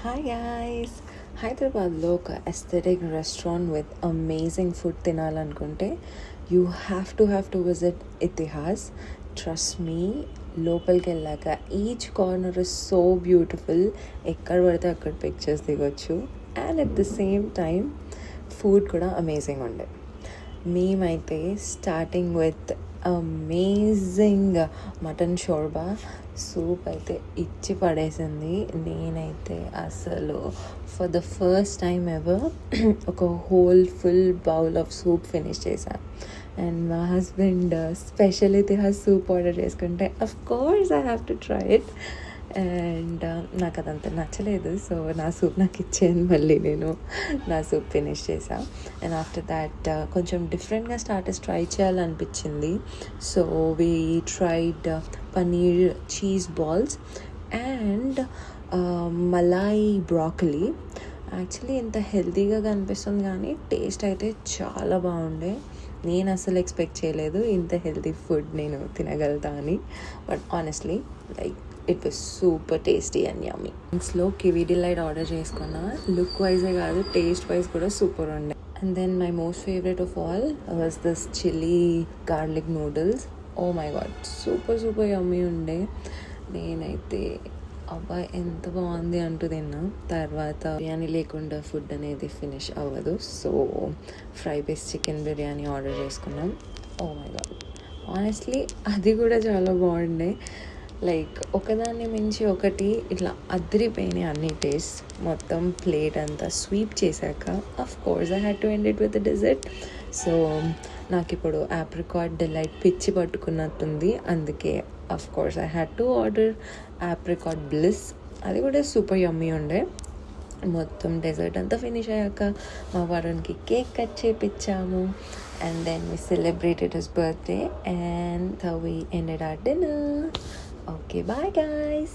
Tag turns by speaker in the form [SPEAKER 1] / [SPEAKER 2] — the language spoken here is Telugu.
[SPEAKER 1] హాయ్ గైస్, హైదరాబాద్లో ఒక aesthetic restaurant with amazing food తినాలనుకుంటే you have to visit Itihaas. Trust me, లోపలికి వెళ్ళాక each corner is so beautiful. ఎక్కడ పడితే అక్కడ పిక్చర్స్ దిగొచ్చు. And at the same time food కూడా అమేజింగ్ ఉండే. మేమైతే starting with amazing mutton shorba soup అయితే ఇచ్చి పడేసింది. నేనైతే అసలు for the first time ever ఒక whole full bowl of soup finish చేశాను. అండ్ మా husband special Itihaas soup order చేసుకుంటే of course I have to try it. And నాకు అదంతా నచ్చలేదు, సో నా సూప్ నాకు ఇచ్చేది. మళ్ళీ నేను నా సూప్ ఫినిష్ చేశాను. అండ్ ఆఫ్టర్ దాట్ కొంచెం డిఫరెంట్గా స్టార్టర్స్ ట్రై చేయాలనిపించింది. So we tried paneer cheese balls and malai broccoli. Actually ఇంత హెల్తీగా కనిపిస్తుంది కానీ టేస్ట్ అయితే చాలా బాగుండే. నేను అసలు ఎక్స్పెక్ట్ చేయలేదు ఇంత హెల్తీ ఫుడ్ నేను తినగలుగుతా అని. But honestly like it was super tasty and yummy. ఇంట్లో కివీ డిలైట్ ఆర్డర్ చేసుకున్నా. లుక్ వైజే కాదు, టేస్ట్ వైజ్ కూడా సూపర్ ఉండే. And then my most favourite of all was this chilli garlic noodles. Oh my god, super yummy ఉండే. నేనైతే అబ్బాయి ఎంత బాగుంది అంటూ తిన్నా. తర్వాత బిర్యానీ లేకుండా ఫుడ్ అనేది ఫినిష్ అవ్వదు, so fry piece chicken biryani order చేసుకున్నాం. ఓ మై గాడ్, ఆనెస్ట్లీ అది కూడా చాలా బాగుండే. లైక్ ఒకదాన్ని మించి ఒకటి ఇట్లా అదిరిపోయినాయి అన్ని టేస్ట్. మొత్తం ప్లేట్ అంతా స్వీప్ చేశాక of course I had to end it with dessert. So నాకు ఇప్పుడు ఆప్రికాట్ డిలైట్ పిచ్చి పట్టుకున్నట్టుంది. అందుకే of course I had to order apricot bliss. అది కూడా సూపర్ యమ్మీ ఉండే. మొత్తం డెజర్ట్ అంతా ఫినిష్ అయ్యాక మా వరుణ్కి కేక్ కట్ చేపించాము. And then we celebrated his birthday and we ended our dinner. Okay, bye guys.